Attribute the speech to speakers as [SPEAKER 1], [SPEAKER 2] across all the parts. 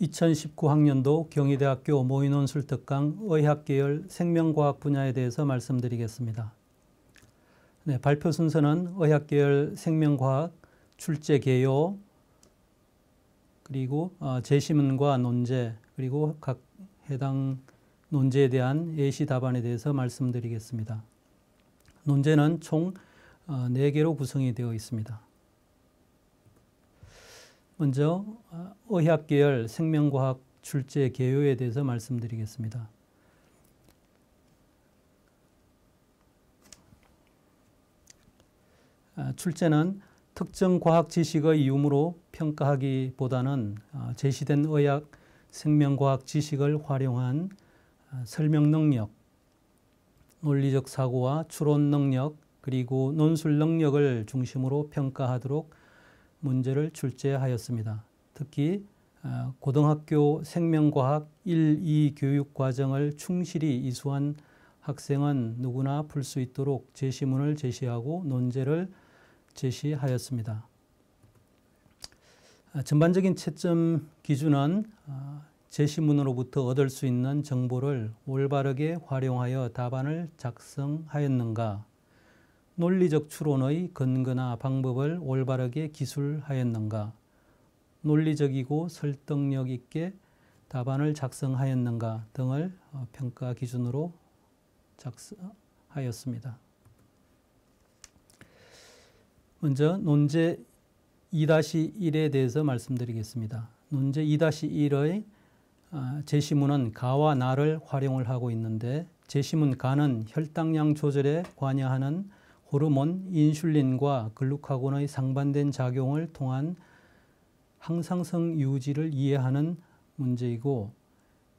[SPEAKER 1] 2019학년도 경희대학교 모의논술 특강 의학계열 생명과학 분야에 대해서 말씀드리겠습니다. 네, 발표 순서는 의학계열 생명과학 출제 개요, 그리고 제시문과 논제, 그리고 각 해당 논제에 대한 예시 답안에 대해서 말씀드리겠습니다. 논제는 총 4개로 구성이 되어 있습니다. 먼저 의학계열 생명과학 출제 개요에 대해서 말씀드리겠습니다. 출제는 특정 과학 지식의 유무로 평가하기보다는 제시된 의학 생명과학 지식을 활용한 설명 능력, 논리적 사고와 추론 능력, 그리고 논술 능력을 중심으로 평가하도록 문제를 출제하였습니다. 특히 고등학교 생명과학 1, 2 교육 과정을 충실히 이수한 학생은 누구나 풀 수 있도록 제시문을 제시하고 논제를 제시하였습니다. 전반적인 채점 기준은 제시문으로부터 얻을 수 있는 정보를 올바르게 활용하여 답안을 작성하였는가, 논리적 추론의 근거나 방법을 올바르게 기술하였는가, 논리적이고 설득력 있게 답안을 작성하였는가 등을 평가 기준으로 작성하였습니다. 먼저 논제 2-1에 대해서 말씀드리겠습니다. 논제 2-1의 제시문은 가와 나를 활용을 하고 있는데, 제시문 가는 혈당량 조절에 관여하는 호르몬 인슐린과 글루카곤의 상반된 작용을 통한 항상성 유지를 이해하는 문제이고,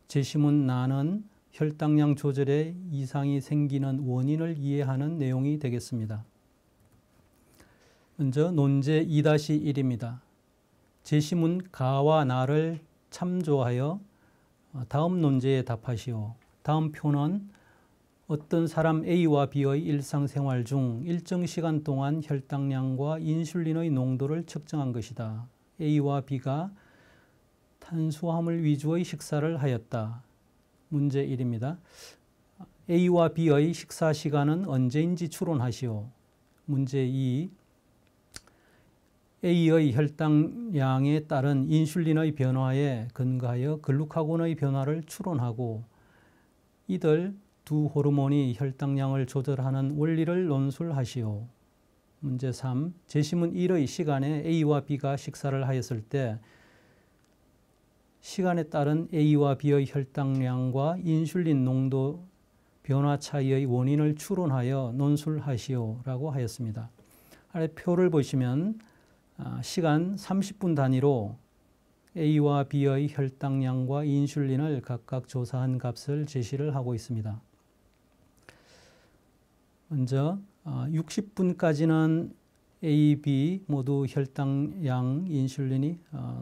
[SPEAKER 1] 제시문 나는 혈당량 조절에 이상이 생기는 원인을 이해하는 내용이 되겠습니다. 먼저 논제 2-1입니다. 제시문 가와 나를 참조하여 다음 논제에 답하시오. 다음 표는 어떤 사람 A와 B의 일상생활 중 일정 시간 동안 혈당량과 인슐린의 농도를 측정한 것이다. A와 B가 탄수화물 위주의 식사를 하였다. 문제 1입니다. A와 B의 식사 시간은 언제인지 추론하시오. 문제 2. A의 혈당량에 따른 인슐린의 변화에 근거하여 글루카곤의 변화를 추론하고, 이들 두 호르몬이 혈당량을 조절하는 원리를 논술하시오. 문제 3. 제시문 1의 시간에 A와 B가 식사를 하였을 때 시간에 따른 A와 B의 혈당량과 인슐린 농도 변화 차이의 원인을 추론하여 논술하시오 라고 하였습니다. 아래 표를 보시면 시간 30분 단위로 A와 B의 혈당량과 인슐린을 각각 조사한 값을 제시를 하고 있습니다. 먼저 60분까지는 A, B 모두 혈당량, 인슐린이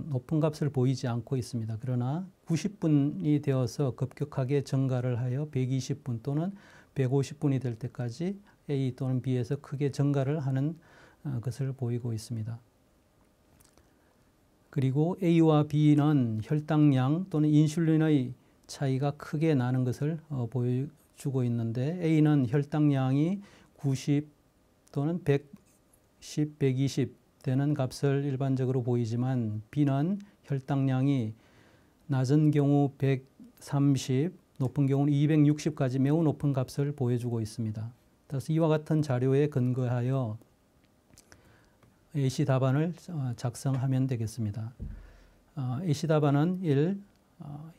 [SPEAKER 1] 높은 값을 보이지 않고 있습니다. 그러나 90분이 되어서 급격하게 증가를 하여 120분 또는 150분이 될 때까지 A 또는 B에서 크게 증가를 하는 것을 보이고 있습니다. 그리고 A와 B는 혈당량 또는 인슐린의 차이가 크게 나는 것을 보여주고 있는데, A는 혈당량이 90 또는 110, 120 되는 값을 일반적으로 보이지만, B는 혈당량이 낮은 경우 130, 높은 경우는 260까지 매우 높은 값을 보여주고 있습니다. 따라서 이와 같은 자료에 근거하여 예시 답안을 작성하면 되겠습니다. 예시 답안은 1.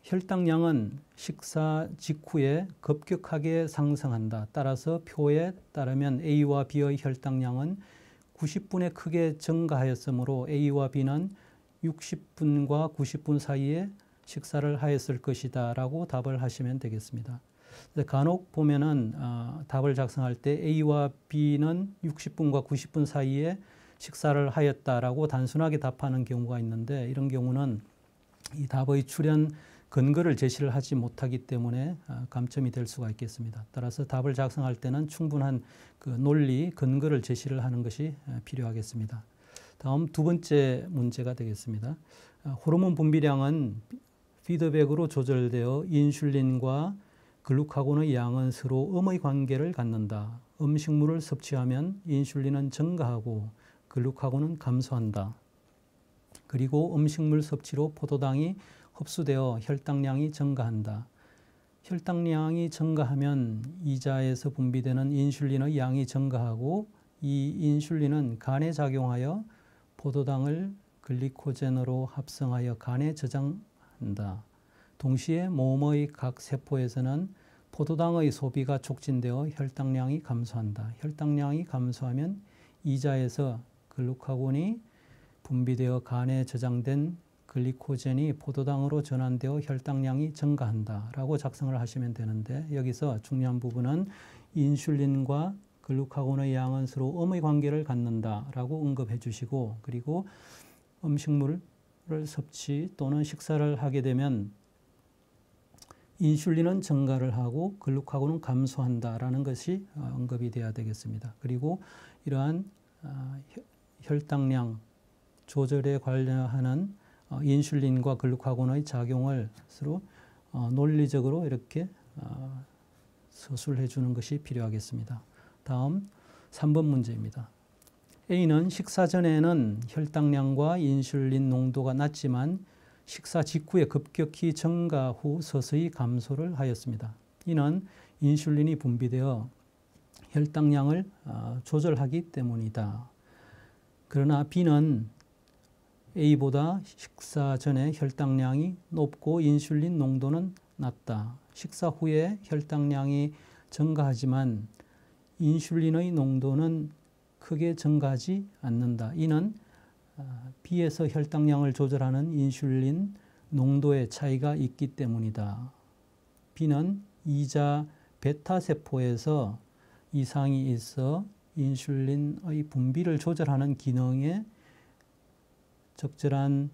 [SPEAKER 1] 혈당량은 식사 직후에 급격하게 상승한다. 따라서 표에 따르면 A와 B의 혈당량은 90분에 크게 증가하였으므로 A와 B는 60분과 90분 사이에 식사를 하였을 것이다 라고 답을 하시면 되겠습니다. 간혹 보면은 답을 작성할 때 A와 B는 60분과 90분 사이에 식사를 하였다라고 단순하게 답하는 경우가 있는데, 이런 경우는 이 답의 출현 근거를 제시를 하지 못하기 때문에 감점이 될 수가 있겠습니다. 따라서 답을 작성할 때는 충분한 그 논리, 근거를 제시를 하는 것이 필요하겠습니다. 다음 두 번째 문제가 되겠습니다. 호르몬 분비량은 피드백으로 조절되어 인슐린과 글루카곤의 양은 서로 음의 관계를 갖는다. 음식물을 섭취하면 인슐린은 증가하고 글루카곤은 감소한다. 그리고 음식물 섭취로 포도당이 흡수되어 혈당량이 증가한다. 혈당량이 증가하면 이자에서 분비되는 인슐린의 양이 증가하고 이 인슐린은 간에 작용하여 포도당을 글리코젠으로 합성하여 간에 저장한다. 동시에 몸의 각 세포에서는 포도당의 소비가 촉진되어 혈당량이 감소한다. 혈당량이 감소하면 이자에서 글루카곤이 분비되어 간에 저장된 글리코젠이 포도당으로 전환되어 혈당량이 증가한다 라고 작성을 하시면 되는데, 여기서 중요한 부분은 인슐린과 글루카곤의 양은 서로 음의 관계를 갖는다 라고 언급해 주시고, 그리고 음식물을 섭취 또는 식사를 하게 되면 인슐린은 증가를 하고 글루카곤은 감소한다라는 것이 언급이 되어야 되겠습니다. 그리고 이러한 혈당량 조절에 관련하는 인슐린과 글루카곤의 작용을 서로 논리적으로 이렇게 서술해 주는 것이 필요하겠습니다. 다음 3번 문제입니다. A는 식사 전에는 혈당량과 인슐린 농도가 낮지만 식사 직후에 급격히 증가 후 서서히 감소를 하였습니다. 이는 인슐린이 분비되어 혈당량을 조절하기 때문이다. 그러나 B는 A보다 식사 전에 혈당량이 높고 인슐린 농도는 낮다. 식사 후에 혈당량이 증가하지만 인슐린의 농도는 크게 증가하지 않는다. 이는 B에서 혈당량을 조절하는 인슐린 농도의 차이가 있기 때문이다. B는 이자 베타 세포에서 이상이 있어 인슐린의 분비를 조절하는 기능에 적절한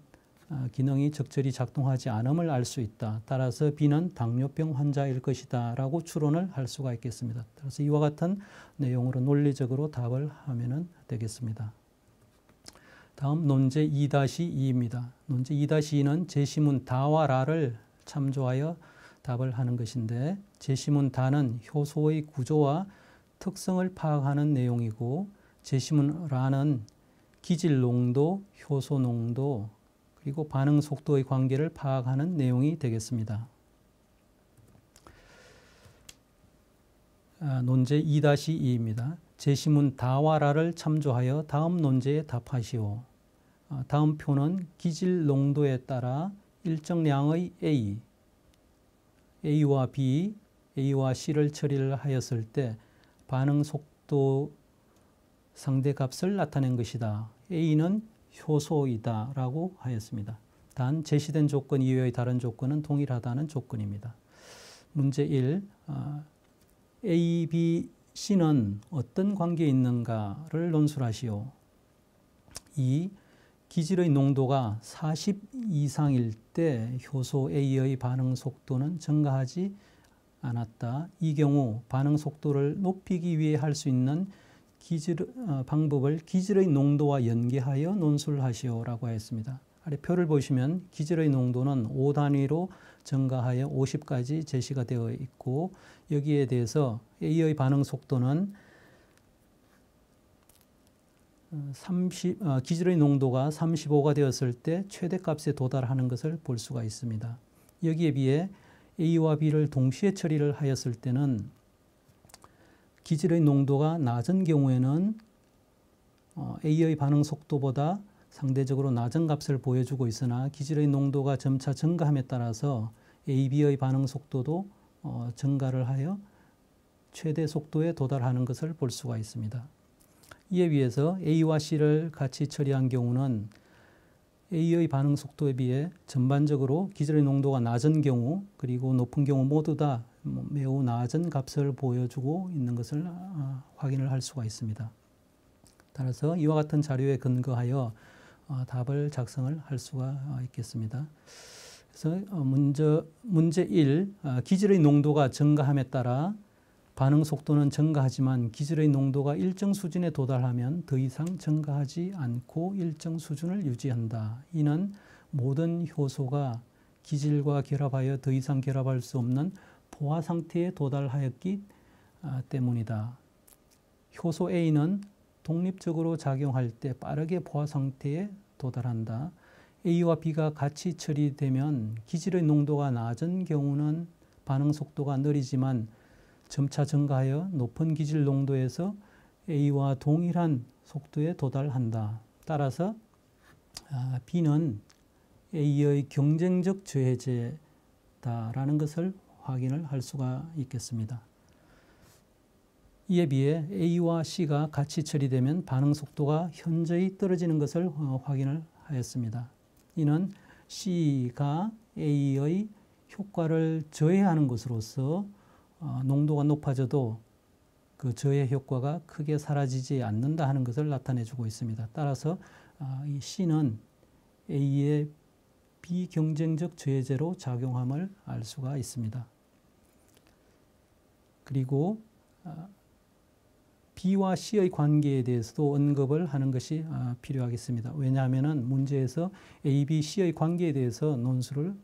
[SPEAKER 1] 기능이 적절히 작동하지 않음을 알 수 있다. 따라서 B는 당뇨병 환자일 것이다 라고 추론을 할 수가 있겠습니다. 따라서 이와 같은 내용으로 논리적으로 답을 하면 되겠습니다. 다음 논제 2-2입니다. 논제 2-2는 제시문 다와 라를 참조하여 답을 하는 것인데, 제시문 다는 효소의 구조와 특성을 파악하는 내용이고, 제시문 라는 기질 농도, 효소 농도, 그리고 반응 속도의 관계를 파악하는 내용이 되겠습니다. 논제 2-2입니다. 제시문 다와 라를 참조하여 다음 논제에 답하시오. 다음 표는 기질 농도에 따라 일정량의 A와 B, A와 C를 처리를 하였을 때 반응 속도 상대값을 나타낸 것이다. A는 효소이다 라고 하였습니다. 단 제시된 조건 이외의 다른 조건은 동일하다는 조건입니다. 문제 1. A, B, C는 어떤 관계에 있는가를 논술하시오. 2. 기질의 농도가 40 이상일 때 효소 A의 반응 속도는 증가하지 않았다. 이 경우 반응 속도를 높이기 위해 할 수 있는 방법을 기질의 농도와 연계하여 논술하시오라고 하였습니다. 아래 표를 보시면 기질의 농도는 5단위로 증가하여 50까지 제시가 되어 있고, 여기에 대해서 A의 반응 속도는 기질의 농도가 35가 되었을 때 최대값에 도달하는 것을 볼 수가 있습니다. 여기에 비해 A와 B를 동시에 처리를 하였을 때는 기질의 농도가 낮은 경우에는 A의 반응 속도보다 상대적으로 낮은 값을 보여주고 있으나, 기질의 농도가 점차 증가함에 따라서 A, B의 반응 속도도 증가를 하여 최대 속도에 도달하는 것을 볼 수가 있습니다. 이에 비해서 A와 C를 같이 처리한 경우는 A의 반응 속도에 비해 전반적으로 기질의 농도가 낮은 경우 그리고 높은 경우 모두 다 매우 낮은 값을 보여주고 있는 것을 확인을 할 수가 있습니다. 따라서 이와 같은 자료에 근거하여 답을 작성을 할 수가 있겠습니다. 그래서 문제 1, 기질의 농도가 증가함에 따라 반응 속도는 증가하지만 기질의 농도가 일정 수준에 도달하면 더 이상 증가하지 않고 일정 수준을 유지한다. 이는 모든 효소가 기질과 결합하여 더 이상 결합할 수 없는 포화 상태에 도달하였기 때문이다. 효소 A는 독립적으로 작용할 때 빠르게 포화 상태에 도달한다. A와 B가 같이 처리되면 기질의 농도가 낮은 경우는 반응 속도가 느리지만 점차 증가하여 높은 기질 농도에서 A와 동일한 속도에 도달한다. 따라서 B는 A의 경쟁적 저해제다라는 것을 확인을 할 수가 있겠습니다. 이에 비해 A와 C가 같이 처리되면 반응 속도가 현저히 떨어지는 것을 확인을 하였습니다. 이는 C가 A의 효과를 저해하는 것으로서 농도가 높아져도 그 저해 효과가 크게 사라지지 않는다 하는 것을 나타내주고 있습니다. 따라서 이 C는 A의 비경쟁적 저해제로 작용함을 알 수가 있습니다. 그리고 B와 C의 관계에 대해서도 언급을 하는 것이 필요하겠습니다. 왜냐하면 문제에서 A, B, C의 관계에 대해서 논술을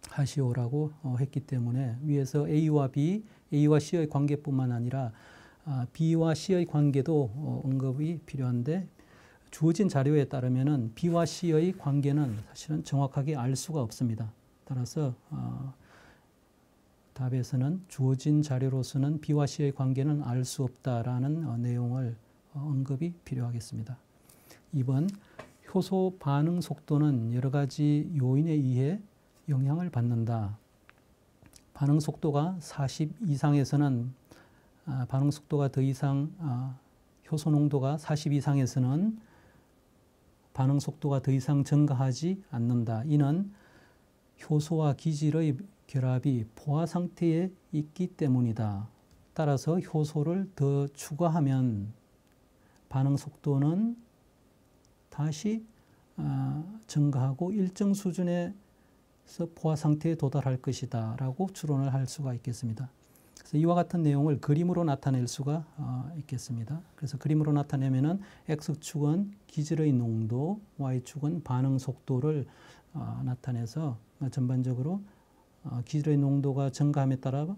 [SPEAKER 1] 하시오라고 했기 때문에 위에서 A와 B, A와 C의 관계뿐만 아니라 B와 C의 관계도 언급이 필요한데 주어진 자료에 따르면 B와 C의 관계는 사실은 정확하게 알 수가 없습니다. 따라서 답에서는 주어진 자료로서는 B와 C의 관계는 알 수 없다라는 내용을 언급이 필요하겠습니다. 2번, 효소 반응 속도는 여러 가지 요인에 의해 영향을 받는다. 반응 속도가 40 이상에서는 반응 속도가 더 이상 효소 농도가 40 이상에서는 반응 속도가 더 이상 증가하지 않는다. 이는 효소와 기질의 결합이 포화 상태에 있기 때문이다. 따라서 효소를 더 추가하면 반응 속도는 다시 증가하고 일정 수준에서 포화 상태에 도달할 것이다 라고 추론을 할 수가 있겠습니다. 그래서 이와 같은 내용을 그림으로 나타낼 수가 있겠습니다. 그래서 그림으로 나타내면은 X축은 기질의 농도, Y축은 반응 속도를 나타내서 전반적으로 기질의 농도가 증가함에 따라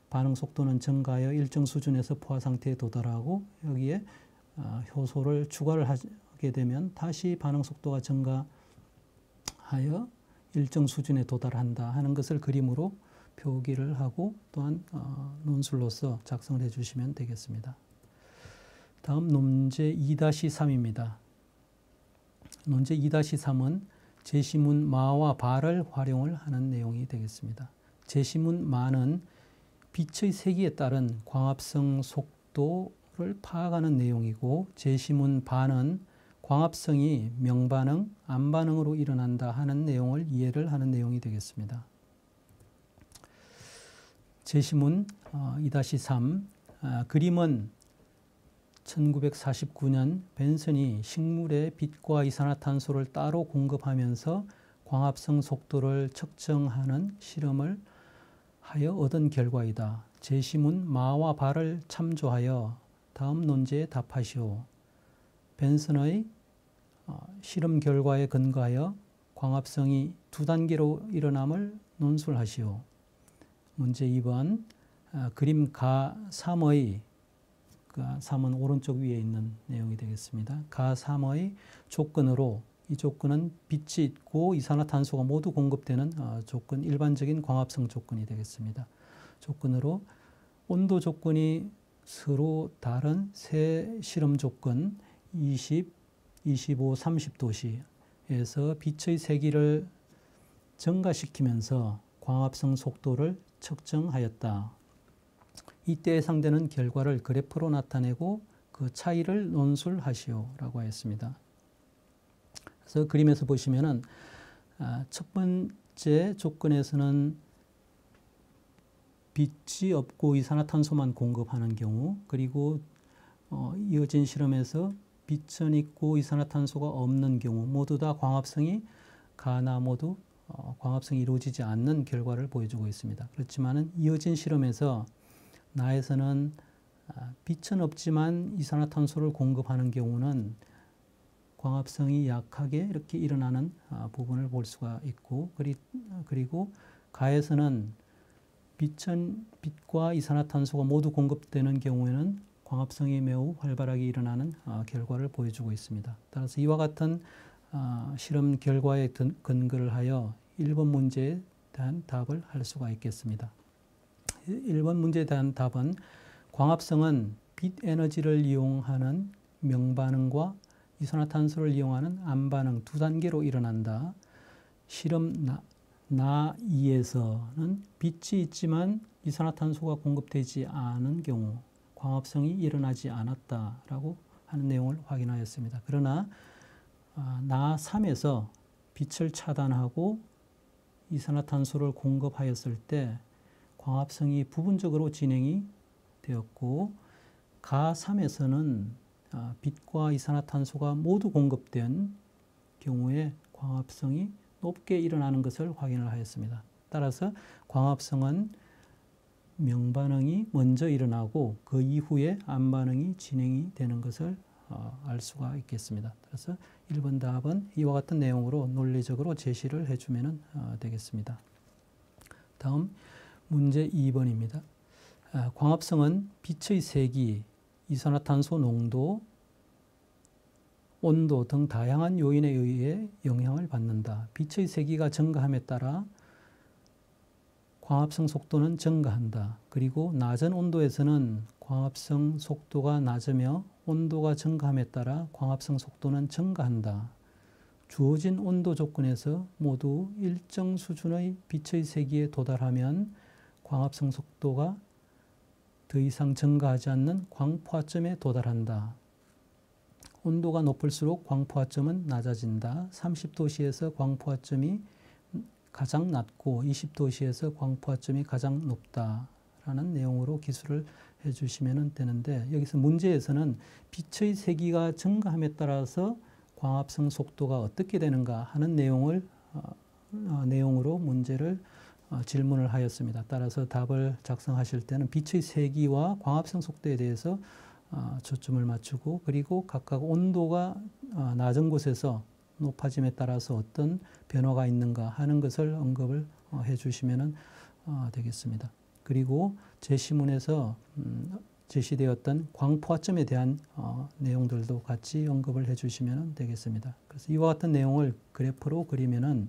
[SPEAKER 1] 반응 속도는 증가하여 일정 수준에서 포화 상태에 도달하고 여기에 효소를 추가를 하게 되면 다시 반응 속도가 증가하여 일정 수준에 도달한다 하는 것을 그림으로 표기를 하고 또한 논술로서 작성을 해주시면 되겠습니다. 다음 논제 2-3입니다. 논제 2-3은 제시문 마와 발을 활용을 하는 내용이 되겠습니다. 제시문 마는 빛의 세기에 따른 광합성 속도를 파악하는 내용이고 제시문 발은 광합성이 명반응, 암반응으로 일어난다 하는 내용을 이해를 하는 내용이 되겠습니다. 제시문 2-3 그림은 1949년 벤슨이 식물에 빛과 이산화탄소를 따로 공급하면서 광합성 속도를 측정하는 실험을 하여 얻은 결과이다. 제시문 마와 발을 참조하여 다음 논제에 답하시오. 벤슨의 실험 결과에 근거하여 광합성이 2단계로 일어남을 논술하시오. 문제 2번 그림 가3의 가3은 오른쪽 위에 있는 내용이 되겠습니다. 가3의 조건으로 이 조건은 빛이 있고 이산화탄소가 모두 공급되는 조건, 일반적인 광합성 조건이 되겠습니다. 조건으로 온도 조건이 서로 다른 세 실험 조건 20, 25, 30도시에서 빛의 세기를 증가시키면서 광합성 속도를 측정하였다. 이때 해상되는 결과를 그래프로 나타내고 그 차이를 논술하시오라고 했습니다. 그래서 그림에서 보시면은 첫 번째 조건에서는 빛이 없고 이산화탄소만 공급하는 경우, 그리고 이어진 실험에서 빛은 있고 이산화탄소가 없는 경우 모두 다 광합성이 가나 모두 광합성이 이루어지지 않는 결과를 보여주고 있습니다. 그렇지만은 이어진 실험에서 나에서는 빛은 없지만 이산화탄소를 공급하는 경우는 광합성이 약하게 이렇게 일어나는 부분을 볼 수가 있고, 그리고 가에서는 빛과 이산화탄소가 모두 공급되는 경우에는 광합성이 매우 활발하게 일어나는 결과를 보여주고 있습니다. 따라서 이와 같은 실험 결과에 근거를 하여 1번 문제에 대한 답을 할 수가 있겠습니다. 1번 문제에 대한 답은 광합성은 빛 에너지를 이용하는 명반응과 이산화탄소를 이용하는 암반응 두 단계로 일어난다. 실험 나 2에서는 빛이 있지만 이산화탄소가 공급되지 않은 경우 광합성이 일어나지 않았다라고 하는 내용을 확인하였습니다. 그러나 나 3에서 빛을 차단하고 이산화탄소를 공급하였을 때 광합성이 부분적으로 진행이 되었고, 가 3에서는 빛과 이산화탄소가 모두 공급된 경우에 광합성이 높게 일어나는 것을 확인을 하였습니다. 따라서 광합성은 명반응이 먼저 일어나고 그 이후에 암반응이 진행이 되는 것을 알 수가 있겠습니다. 그래서 1번 답은 이와 같은 내용으로 논리적으로 제시를 해주면 되겠습니다. 다음 문제 2번입니다. 광합성은 빛의 세기, 이산화탄소 농도, 온도 등 다양한 요인에 의해 영향을 받는다. 빛의 세기가 증가함에 따라 광합성 속도는 증가한다. 그리고 낮은 온도에서는 광합성 속도가 낮으며 온도가 증가함에 따라 광합성 속도는 증가한다. 주어진 온도 조건에서 모두 일정 수준의 빛의 세기에 도달하면 광합성 속도가 더 이상 증가하지 않는 광포화점에 도달한다. 온도가 높을수록 광포화점은 낮아진다. 30도씨에서 광포화점이 가장 낮고 20도씨에서 광포화점이 가장 높다라는 내용으로 기술을 해주시면 되는데, 여기서 문제에서는 빛의 세기가 증가함에 따라서 광합성 속도가 어떻게 되는가 하는 내용으로 문제를 질문을 하였습니다. 따라서 답을 작성하실 때는 빛의 세기와 광합성 속도에 대해서 초점을 맞추고, 그리고 각각 온도가 낮은 곳에서 높아짐에 따라서 어떤 변화가 있는가 하는 것을 언급을 해주시면 되겠습니다. 그리고 제시문에서 제시되었던 광포화점에 대한 내용들도 같이 언급을 해주시면 되겠습니다. 그래서 이와 같은 내용을 그래프로 그리면은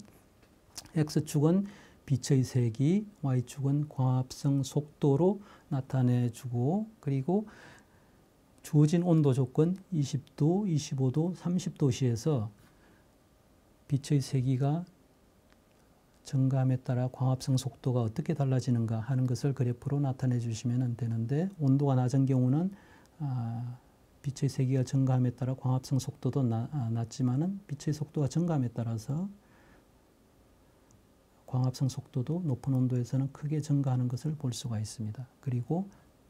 [SPEAKER 1] X축은 빛의 세기, Y축은 광합성 속도로 나타내주고, 그리고 주어진 온도 조건 20도, 25도, 30도씨에서 빛의 세기가 증가함에 따라 광합성 속도가 어떻게 달라지는가 하는 것을 그래프로 나타내 주시면 되는데, 온도가 낮은 경우는 빛의 세기가 증가함에 따라 광합성 속도도 낮지만은 빛의 속도가 증가함에 따라서 광합성 속도도 높은 온도에서는 크게 증가하는 것을 볼 수가 있습니다. 그리고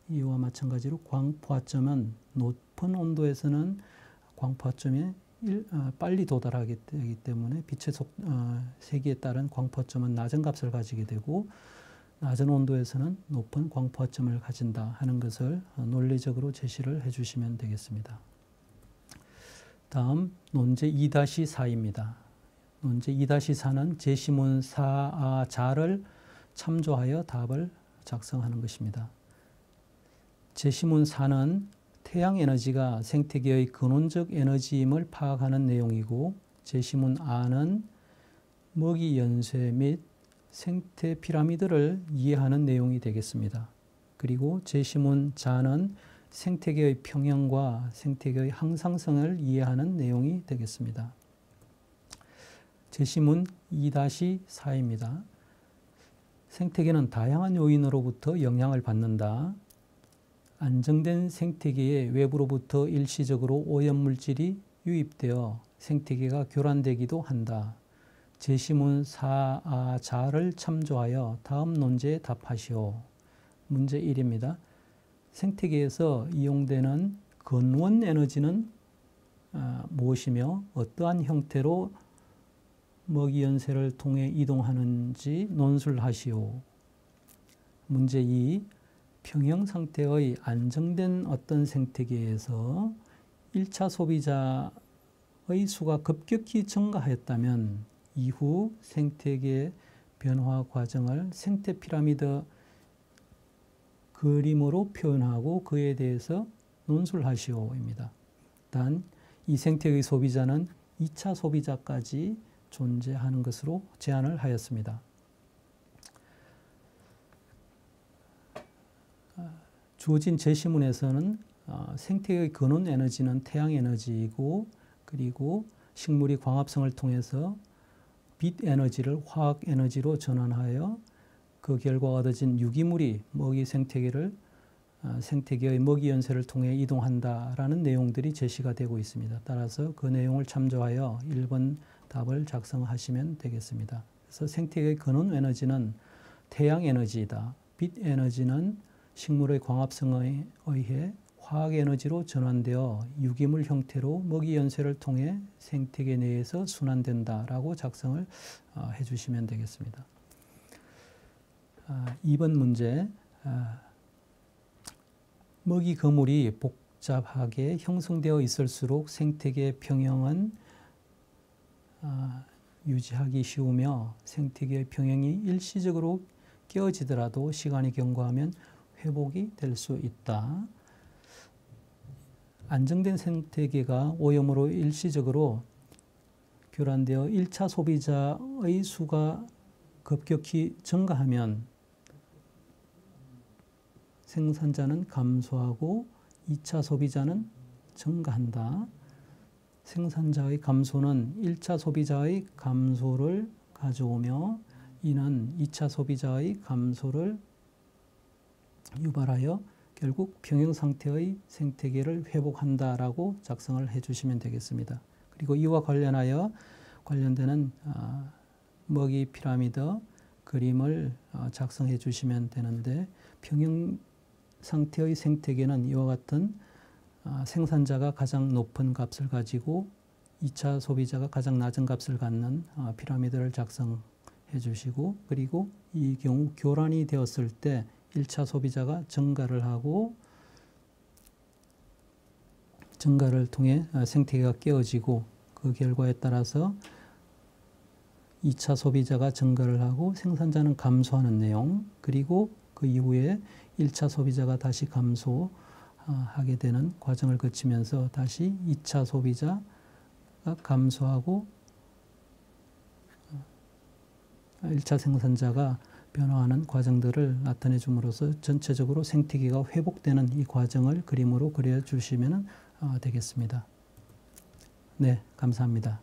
[SPEAKER 1] 이와 마찬가지로 광포화점은 높은 온도에서는 광포화점에 빨리 도달하게 되기 때문에 빛의 세기에 따른 광포화점은 낮은 값을 가지게 되고, 낮은 온도에서는 높은 광포화점을 가진다 하는 것을 논리적으로 제시를 해주시면 되겠습니다. 다음 논제 2-4입니다. 논제 2-4는 제시문 4아 자를 참조하여 답을 작성하는 것입니다. 제시문 4는 태양 에너지가 생태계의 근원적 에너지임을 파악하는 내용이고, 제시문 아는 먹이 연쇄 및 생태 피라미드를 이해하는 내용이 되겠습니다. 그리고 제시문 자는 생태계의 평형과 생태계의 항상성을 이해하는 내용이 되겠습니다. 제시문 2-4입니다. 생태계는 다양한 요인으로부터 영향을 받는다. 안정된 생태계에 외부로부터 일시적으로 오염물질이 유입되어 생태계가 교란되기도 한다. 제시문 4아 자를 참조하여 다음 논제에 답하시오. 문제 1입니다. 생태계에서 이용되는 근원 에너지는 무엇이며 어떠한 형태로 먹이 연쇄를 통해 이동하는지 논술을 하시오. 문제 2. 평형 상태의 안정된 어떤 생태계에서 1차 소비자의 수가 급격히 증가하였다면 이후 생태계 변화 과정을 생태 피라미드 그림으로 표현하고 그에 대해서 논술을 하시오입니다. 단 이 생태계의 소비자는 2차 소비자까지 존재하는 것으로 제안을 하였습니다. 주어진 제시문에서는 생태계의 근원 에너지는 태양 에너지이고 그리고 식물이 광합성을 통해서 빛 에너지를 화학 에너지로 전환하여 그 결과 얻어진 유기물이 먹이 생태계의 먹이 연쇄를 통해 이동한다라는 내용들이 제시가 되고 있습니다. 따라서 그 내용을 참조하여 1번 답을 작성하시면 되겠습니다. 그래서 생태계의 근원 에너지는 태양 에너지이다. 빛 에너지는 식물의 광합성에 의해 화학 에너지로 전환되어 유기물 형태로 먹이 연쇄를 통해 생태계 내에서 순환된다라고 작성을 해주시면 되겠습니다. 2번 문제. 먹이 그물이 복잡하게 형성되어 있을수록 생태계 평형은 유지하기 쉬우며 생태계의 평형이 일시적으로 깨어지더라도 시간이 경과하면 회복이 될 수 있다. 안정된 생태계가 오염으로 일시적으로 교란되어 1차 소비자의 수가 급격히 증가하면 생산자는 감소하고 2차 소비자는 증가한다. 생산자의 감소는 1차 소비자의 감소를 가져오며 이는 2차 소비자의 감소를 유발하여 결국 평형 상태의 생태계를 회복한다라고 작성을 해주시면 되겠습니다. 그리고 이와 관련되는 먹이 피라미드 그림을 작성해 주시면 되는데 평형 상태의 생태계는 이와 같은 생산자가 가장 높은 값을 가지고 2차 소비자가 가장 낮은 값을 갖는 피라미드를 작성해 주시고 그리고 이 경우 교란이 되었을 때 1차 소비자가 증가를 하고 증가를 통해 생태계가 깨어지고 그 결과에 따라서 2차 소비자가 증가를 하고 생산자는 감소하는 내용 그리고 그 이후에 1차 소비자가 다시 감소하게 되는 과정을 거치면서 다시 2차 소비자가 감소하고 1차 생산자가 변화하는 과정들을 나타내 줌으로써 전체적으로 생태계가 회복되는 이 과정을 그림으로 그려주시면 되겠습니다. 네, 감사합니다.